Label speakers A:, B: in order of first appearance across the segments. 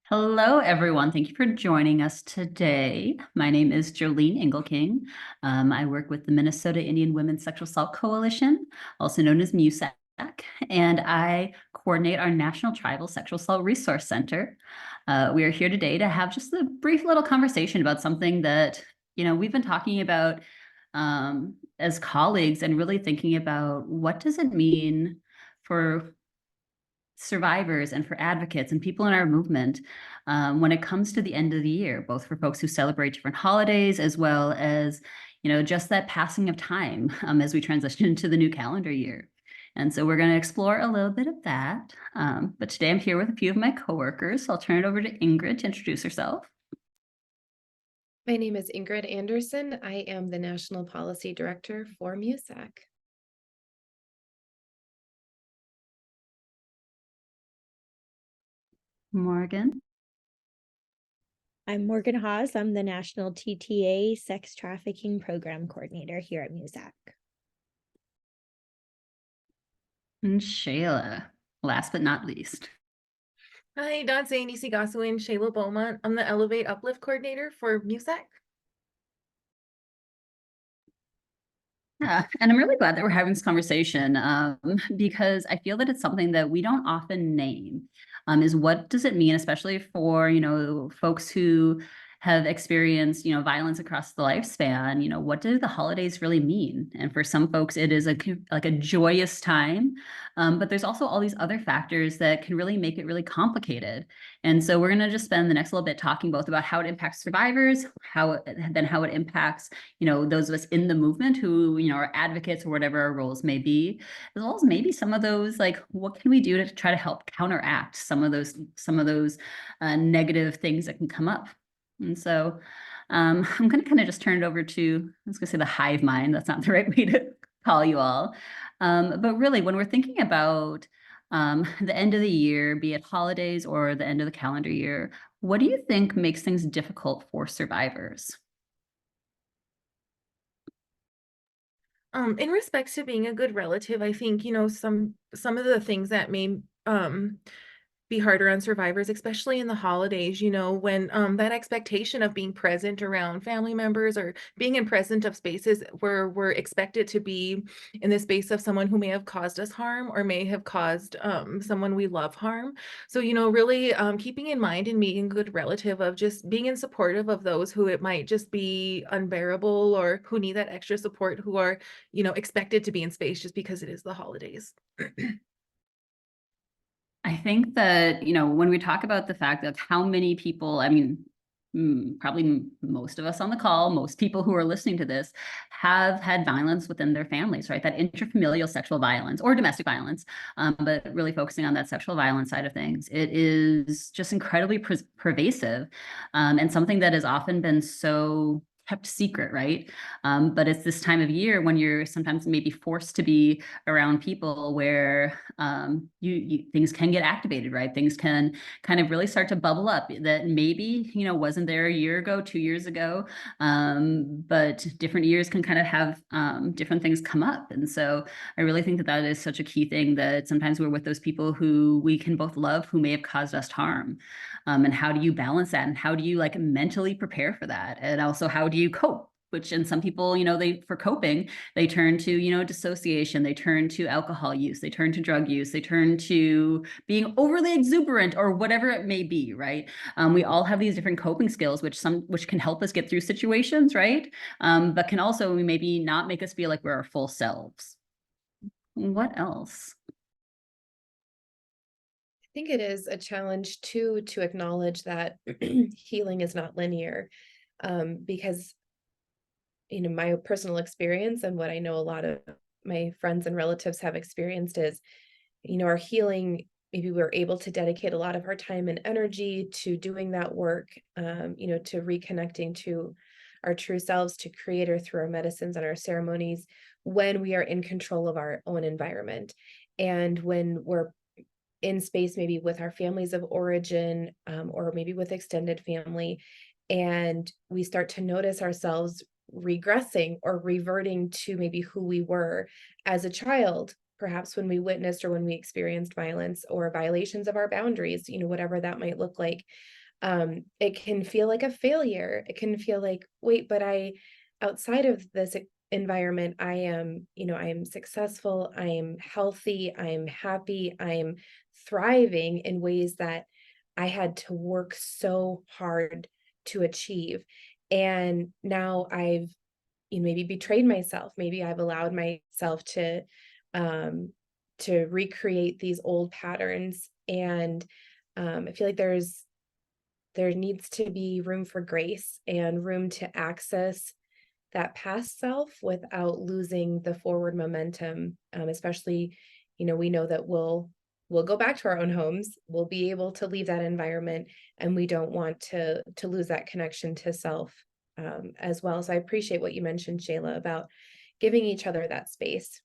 A: Hello, everyone. Thank you for joining us today. My name is Jolene Engelking. I work with the Minnesota Indian Women's Sexual Assault Coalition, also known as MIWSAC, and I coordinate our National Tribal Sexual Assault Resource Center. We are here today to have just a brief little conversation about something that, we've been talking about as colleagues and really thinking about what does it mean for survivors and for advocates and people in our movement when it comes to the end of the year, both for folks who celebrate different holidays as well as, just that passing of time as we transition into the new calendar year. And so we're going to explore a little bit of that. But today I'm here with a few of my coworkers. So I'll turn it over to Ingrid to introduce herself.
B: My name is Ingrid Anderson. I am the National Policy Director for MIWSAC.
A: Morgan.
C: I'm Morgan Hawes. I'm the National TTA Sex Trafficking Program Coordinator here at MIWSAC.
A: And Shayla, last but not least.
D: Hi, Dansei Gasuin, Shayla Beaumont. I'm the Elevate Uplift Coordinator for MIWSAC.
A: Yeah, and I'm really glad that we're having this conversation because I feel that it's something that we don't often name. Is what does it mean, especially for folks who have experienced violence across the lifespan? What do the holidays really mean? And for some folks, it is like a joyous time, but there's also all these other factors that can really make it really complicated. And so we're going to just spend the next little bit talking both about how it impacts survivors, how it impacts those of us in the movement who are advocates or whatever our roles may be, as well as maybe some of those, like, what can we do to try to help counteract some of those negative things that can come up. And so I'm going to kind of just turn it over to, I was going to say the hive mind. That's not the right way to call you all. But really, when we're thinking about the end of the year, be it holidays or the end of the calendar year, what do you think makes things difficult for survivors?
D: In respects to being a good relative, I think, some of the things that may be harder on survivors, especially in the holidays, when that expectation of being present around family members or being in present of spaces where we're expected to be in the space of someone who may have caused us harm or may have caused someone we love harm. So, really keeping in mind and being a good relative of just being in supportive of those who it might just be unbearable or who need that extra support, who are, expected to be in space just because it is the holidays.
A: I think that, when we talk about the fact of how many people, I mean, probably most of us on the call, most people who are listening to this have had violence within their families, right? That intrafamilial sexual violence or domestic violence, but really focusing on that sexual violence side of things. It is just incredibly pervasive and something that has often been so kept secret, right? But it's this time of year when you're sometimes maybe forced to be around people where things can get activated, right? Things can kind of really start to bubble up that maybe, wasn't there a year ago, 2 years ago, but different years can kind of have different things come up. And so I really think that that is such a key thing, that sometimes we're with those people who we can both love, who may have caused us harm. And how do you balance that? And how do you mentally prepare for that? And also, how do you cope? Which, in some people, for coping, they turn to, dissociation, they turn to alcohol use, they turn to drug use, they turn to being overly exuberant or whatever it may be, right? We all have these different coping skills, which can help us get through situations, right? But can also maybe not make us feel like we're our full selves. What else?
B: I think it is a challenge too to acknowledge that healing is not linear, because my personal experience and what I know a lot of my friends and relatives have experienced is, our healing, maybe we're able to dedicate a lot of our time and energy to doing that work, to reconnecting to our true selves, to Creator through our medicines and our ceremonies when we are in control of our own environment. And when we're in space, maybe with our families of origin, or maybe with extended family, and we start to notice ourselves regressing or reverting to maybe who we were as a child, perhaps when we witnessed or when we experienced violence or violations of our boundaries, whatever that might look like. It can feel like a failure. It can feel like, wait, but outside of this environment, I am successful, I am healthy, I am happy, I am thriving in ways that I had to work so hard to achieve. And now I've, maybe betrayed myself. Maybe I've allowed myself um, to recreate these old patterns. And I feel like there needs to be room for grace and room to access that past self without losing the forward momentum. Especially, we know that we'll go back to our own homes. We'll be able to leave that environment, and we don't want to lose that connection to self as well. So I appreciate what you mentioned, Shayla, about giving each other that space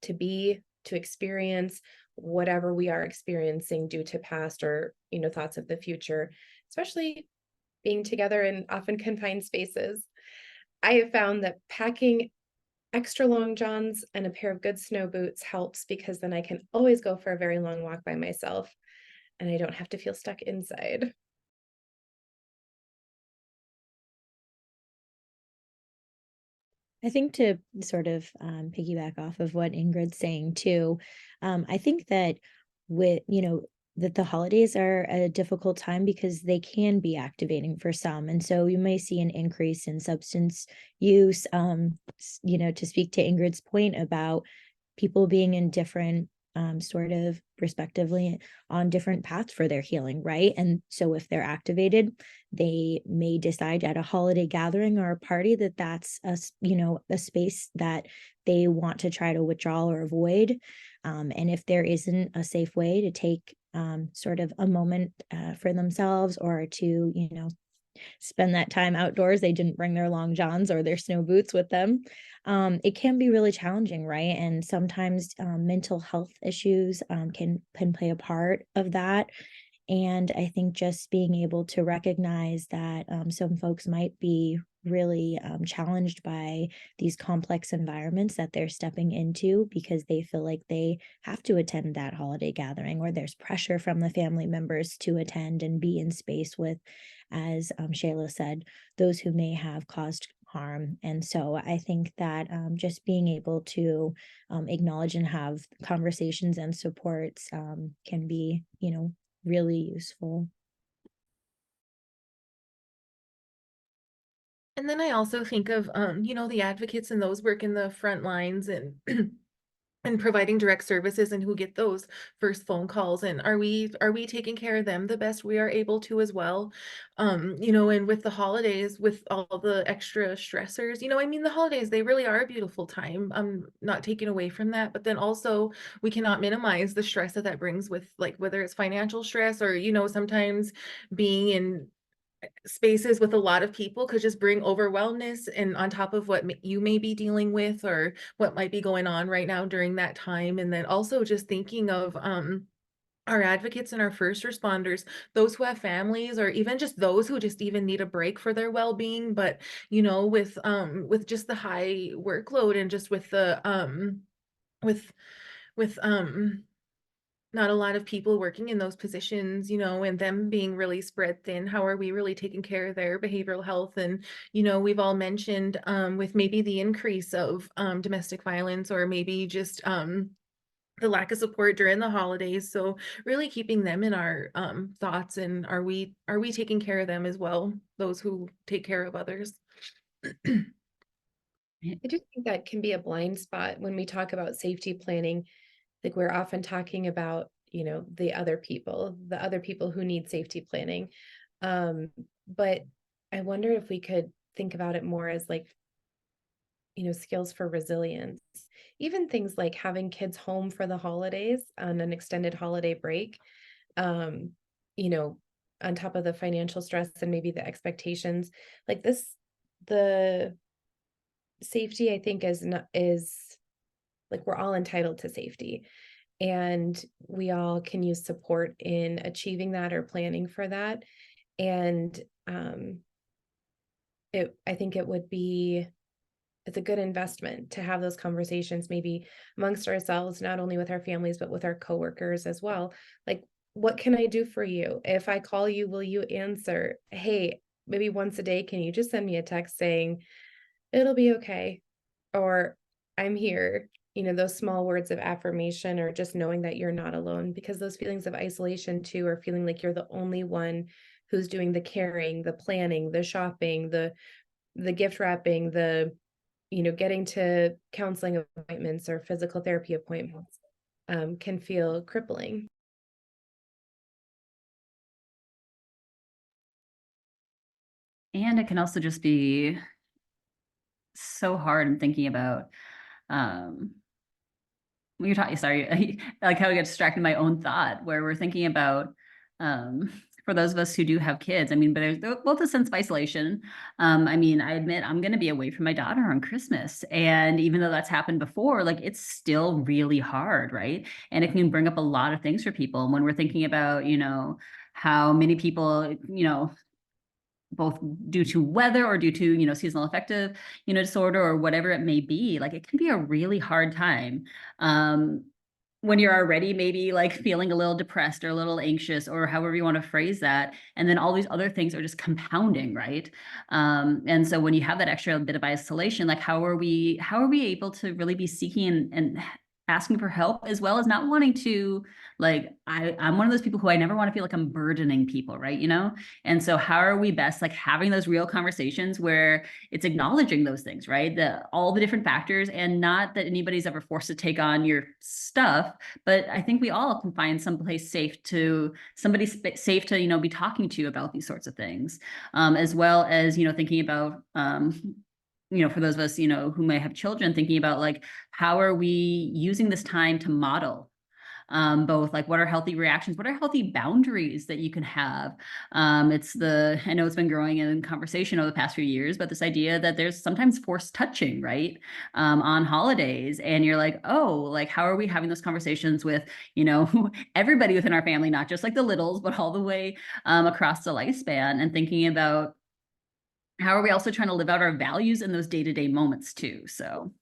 B: to be, to experience whatever we are experiencing due to past or, thoughts of the future, especially being together in often confined spaces. I have found that packing extra long johns and a pair of good snow boots helps, because then I can always go for a very long walk by myself and I don't have to feel stuck inside.
C: I think to sort of piggyback off of what Ingrid's saying too, I think that that the holidays are a difficult time because they can be activating for some. And so you may see an increase in substance use, to speak to Ingrid's point about people being in different sort of respectively on different paths for their healing, right? And so if they're activated, they may decide at a holiday gathering or a party that that's a space that they want to try to withdraw or avoid. And if there isn't a safe way to take sort of a moment for themselves, or to spend that time outdoors, they didn't bring their long johns or their snow boots with them, it can be really challenging, right? And sometimes mental health issues can play a part of that. And I think just being able to recognize that some folks might be really challenged by these complex environments that they're stepping into, because they feel like they have to attend that holiday gathering, or there's pressure from the family members to attend and be in space with, as Shayla said, those who may have caused harm. And so I think that just being able to acknowledge and have conversations and supports can be, really useful.
D: And then I also think of, the advocates and those work in the front lines and and providing direct services, and who get those first phone calls, and are we taking care of them the best we are able to as well? And with the holidays, with all the extra stressors, I mean, the holidays, they really are a beautiful time. I'm not taking away from that, but then also we cannot minimize the stress that brings with, like, whether it's financial stress or, sometimes being in spaces with a lot of people could just bring overwhelmness, and on top of what you may be dealing with or what might be going on right now during that time. And then also just thinking of our advocates and our first responders, those who have families, or even just those who just even need a break for their well-being. But with just the high workload, and just with the with not a lot of people working in those positions, and them being really spread thin, how are we really taking care of their behavioral health? And, we've all mentioned with maybe the increase of domestic violence, or maybe just the lack of support during the holidays. So really keeping them in our thoughts, and are we taking care of them as well, those who take care of others?
B: I do think that can be a blind spot when we talk about safety planning. Like, we're often talking about, the other people who need safety planning. But I wonder if we could think about it more as, like, skills for resilience. Even things like having kids home for the holidays on an extended holiday break, um, you know, on top of the financial stress and maybe the expectations, like this, the safety, I think, is like, we're all entitled to safety, and we all can use support in achieving that or planning for that. And I think it would be it's a good investment to have those conversations, maybe amongst ourselves, not only with our families, but with our coworkers as well. Like, what can I do for you? If I call you, will you answer? Hey, maybe once a day, can you just send me a text saying, it'll be okay, or I'm here? Those small words of affirmation, or just knowing that you're not alone, because those feelings of isolation too, or feeling like you're the only one who's doing the caring, the planning, the shopping, the gift wrapping, the getting to counseling appointments or physical therapy appointments, can feel crippling.
A: And it can also just be so hard in thinking about, when you're talking, sorry, like how I get distracted in my own thought, where we're thinking about, for those of us who do have kids, I mean, but there's both a sense of isolation. I mean, I admit I'm going to be away from my daughter on Christmas. And even though that's happened before, like it's still really hard, right? And it can bring up a lot of things for people. And when we're thinking about, how many people, both due to weather or due to, seasonal affective, disorder or whatever it may be, like it can be a really hard time. When you're already maybe like feeling a little depressed or a little anxious or however you want to phrase that. And then all these other things are just compounding, right? And so when you have that extra bit of isolation, like how are we able to really be seeking and asking for help, as well as not wanting to, like, I'm one of those people who I never want to feel like I'm burdening people, right? And so how are we best like having those real conversations where it's acknowledging those things, right? All the different factors, and not that anybody's ever forced to take on your stuff, but I think we all can find someplace safe to safe to, be talking to you about these sorts of things. As well as, thinking about, for those of us, who may have children, thinking about like, how are we using this time to model, both like what are healthy reactions, what are healthy boundaries that you can have. I know it's been growing in conversation over the past few years, but this idea that there's sometimes forced touching, right? On holidays, and you're like, oh, like how are we having those conversations with, everybody within our family, not just like the littles, but all the way across the lifespan, and thinking about how are we also trying to live out our values in those day-to-day moments too. So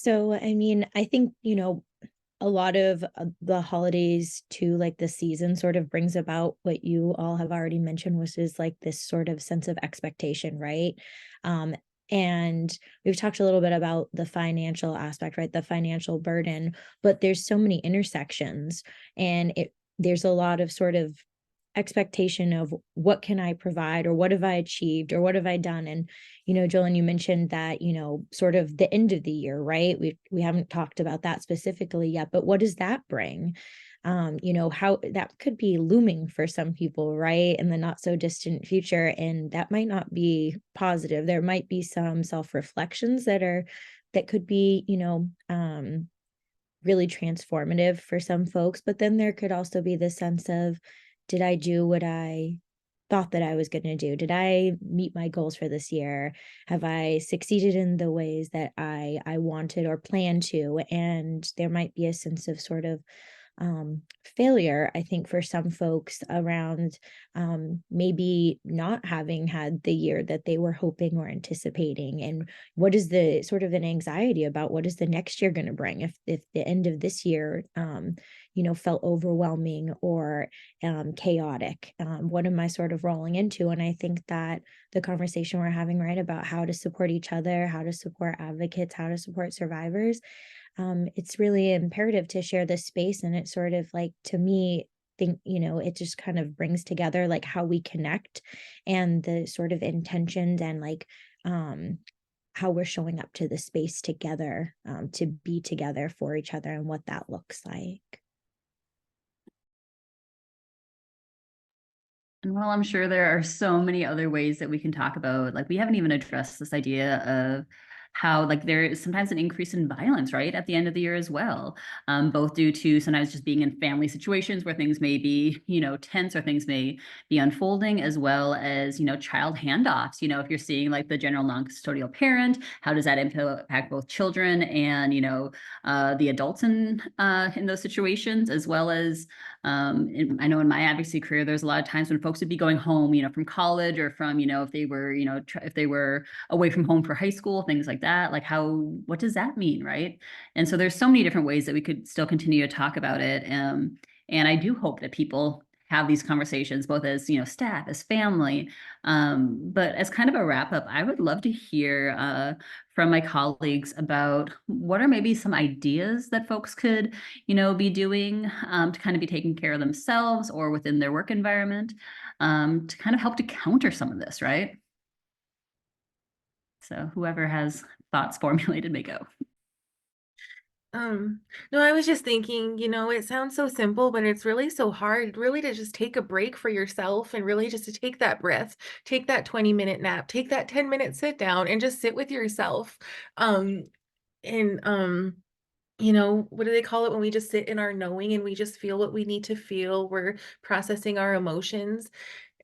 C: So, I mean, I think, a lot of the holidays too, like the season sort of brings about what you all have already mentioned, which is like this sort of sense of expectation, right? Um, and we've talked a little bit about the financial aspect, right? The financial burden, but there's so many intersections, and there's a lot of sort of expectation of what can I provide, or what have I achieved, or what have I done. And Jolene, you mentioned that, sort of the end of the year, right? We haven't talked about that specifically yet, but what does that bring? How that could be looming for some people, right, in the not so distant future, and that might not be positive. There might be some self-reflections that could be, really transformative for some folks, but then there could also be the sense of, did I do what I thought that I was going to do? Did I meet my goals for this year? Have I succeeded in the ways that I wanted or planned to? And there might be a sense of sort of failure, I think, for some folks around maybe not having had the year that they were hoping or anticipating. And what is the sort of an anxiety about what is the next year going to bring, if the end of this year felt overwhelming or chaotic? What am I sort of rolling into? And I think that the conversation we're having, right, about how to support each other, how to support advocates, how to support survivors, it's really imperative to share this space. And it's sort of like, to me, think, it just kind of brings together like how we connect, and the sort of intentions, and like how we're showing up to the space together, to be together for each other, and what that looks like.
A: And while I'm sure there are so many other ways that we can talk about, like we haven't even addressed this idea of how like there is sometimes an increase in violence, right, at the end of the year as well, both due to sometimes just being in family situations where things may be, tense, or things may be unfolding, as well as, child handoffs. If you're seeing like the general non-custodial parent, how does that impact both children and, the adults in those situations, as well as, I know in my advocacy career, there's a lot of times when folks would be going home, from college, or from, if they were, if they were away from home for high school, things like that. Like what does that mean, right? And so there's so many different ways that we could still continue to talk about it. And I do hope that people have these conversations, both as, staff, as family. But as kind of a wrap up, I would love to hear from my colleagues about what are maybe some ideas that folks could, be doing to kind of be taking care of themselves or within their work environment, to kind of help to counter some of this, right? So whoever has thoughts formulated may go.
D: No, I was just thinking, it sounds so simple, but it's really so hard, really, to just take a break for yourself, and really just to take that breath, take that 20-minute nap, take that 10-minute sit down and just sit with yourself. And what do they call it when we just sit in our knowing and we just feel what we need to feel? We're processing our emotions.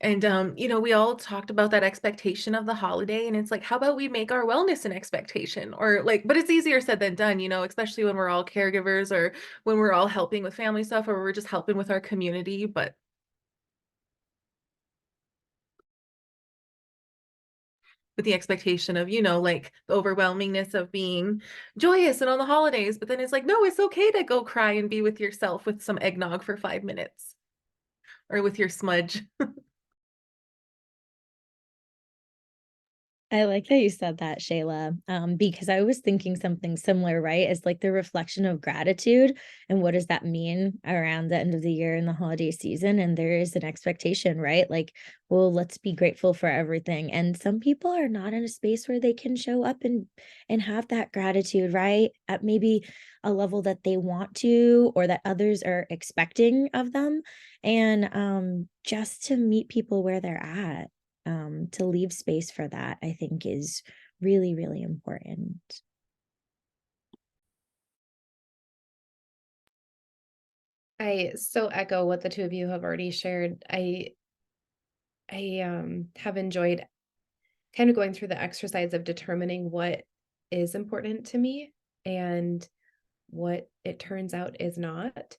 D: And, we all talked about that expectation of the holiday, and it's like, how about we make our wellness an expectation? Or like, but it's easier said than done, especially when we're all caregivers, or when we're all helping with family stuff, or we're just helping with our community. But with the expectation of, like the overwhelmingness of being joyous and on the holidays, but then it's like, no, it's okay to go cry and be with yourself with some eggnog for 5 minutes, or with your smudge.
C: I like that you said that, Shayla, because I was thinking something similar, right? It's like the reflection of gratitude, and what does that mean around the end of the year and the holiday season? And there is an expectation, right? Like, well, let's be grateful for everything. And some people are not in a space where they can show up and have that gratitude, right? At maybe a level that they want to, or that others are expecting of them. And just to meet people where they're at, to leave space for that, I think is really, really important.
B: I so echo what the two of you have already shared. I have enjoyed kind of going through the exercise of determining what is important to me and what it turns out is not.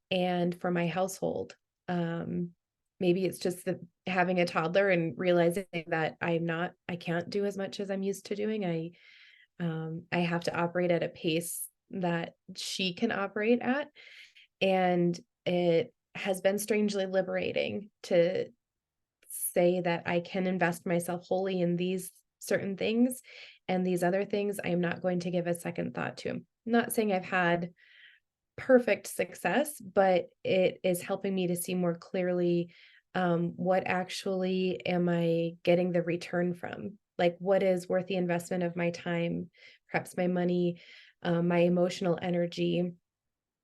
B: And for my household, maybe it's just having a toddler and realizing that I can't do as much as I'm used to doing. I have to operate at a pace that she can operate at. And it has been strangely liberating to say that I can invest myself wholly in these certain things, and these other things I am not going to give a second thought to. I'm not saying I've had perfect success, but it is helping me to see more clearly, what actually am I getting the return from? Like, what is worth the investment of my time, perhaps my money, my emotional energy,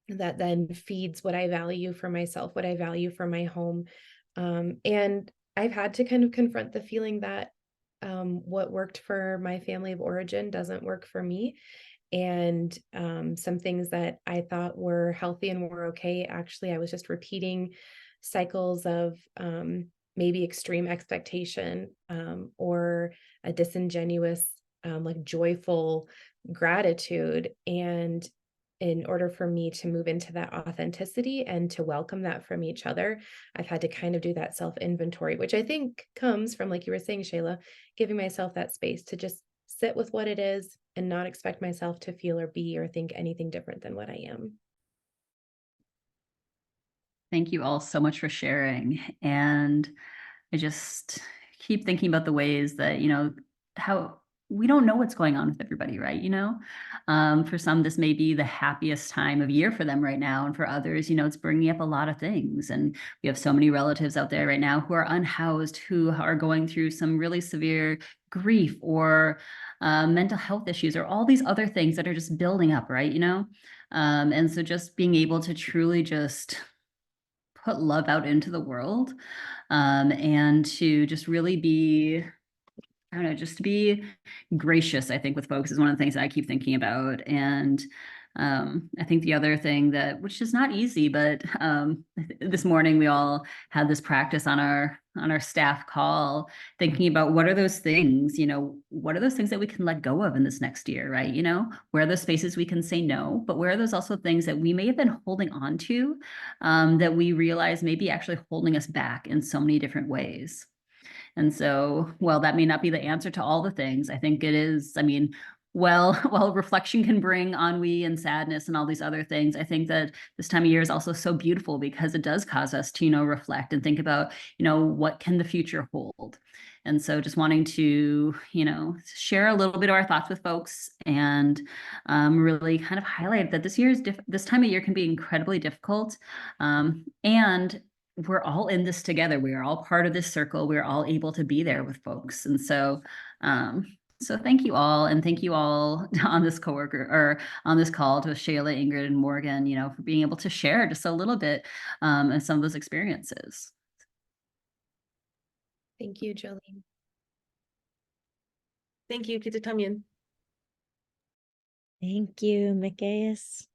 B: that then feeds what I value for myself, what I value for my home. And I've had to kind of confront the feeling that what worked for my family of origin doesn't work for me. And some things that I thought were healthy and were okay, actually, I was just repeating cycles of maybe extreme expectation, or a disingenuous, like joyful gratitude. And in order for me to move into that authenticity and to welcome that from each other, I've had to kind of do that self inventory, which I think comes from, like you were saying, Shayla, giving myself that space to just sit with what it is and not expect myself to feel or be or think anything different than what I am.
A: Thank you all so much for sharing. And I just keep thinking about the ways that, how we don't know what's going on with everybody, right? For some, this may be the happiest time of year for them right now. And for others, it's bringing up a lot of things. And we have so many relatives out there right now who are unhoused, who are going through some really severe grief, or mental health issues, or all these other things that are just building up, right? And so just being able to truly just put love out into the world, and to just really be I don't know, just to be gracious, I think, with folks is one of the things that I keep thinking about. And I think the other thing that, which is not easy, but this morning we all had this practice on our staff call, thinking about what are those things, what are those things that we can let go of in this next year, right? Where are those spaces we can say no, but where are those also things that we may have been holding on to, that we realize may be actually holding us back in so many different ways. And so, well, that may not be the answer to all the things. I think it is, well, while reflection can bring ennui and sadness and all these other things, I think that this time of year is also so beautiful because it does cause us to, reflect and think about, what can the future hold? And so just wanting to, share a little bit of our thoughts with folks and really kind of highlight that this time of year can be incredibly difficult. And we're all in this together. We are all part of this circle. We're all able to be there with folks. And so, so thank you all. And thank you all on this on this call to Shayla, Ingrid, and Morgan, for being able to share just a little bit of some of those experiences.
B: Thank you, Jolene.
D: Thank you, Kitatamyan.
C: Thank you, MIWSAC.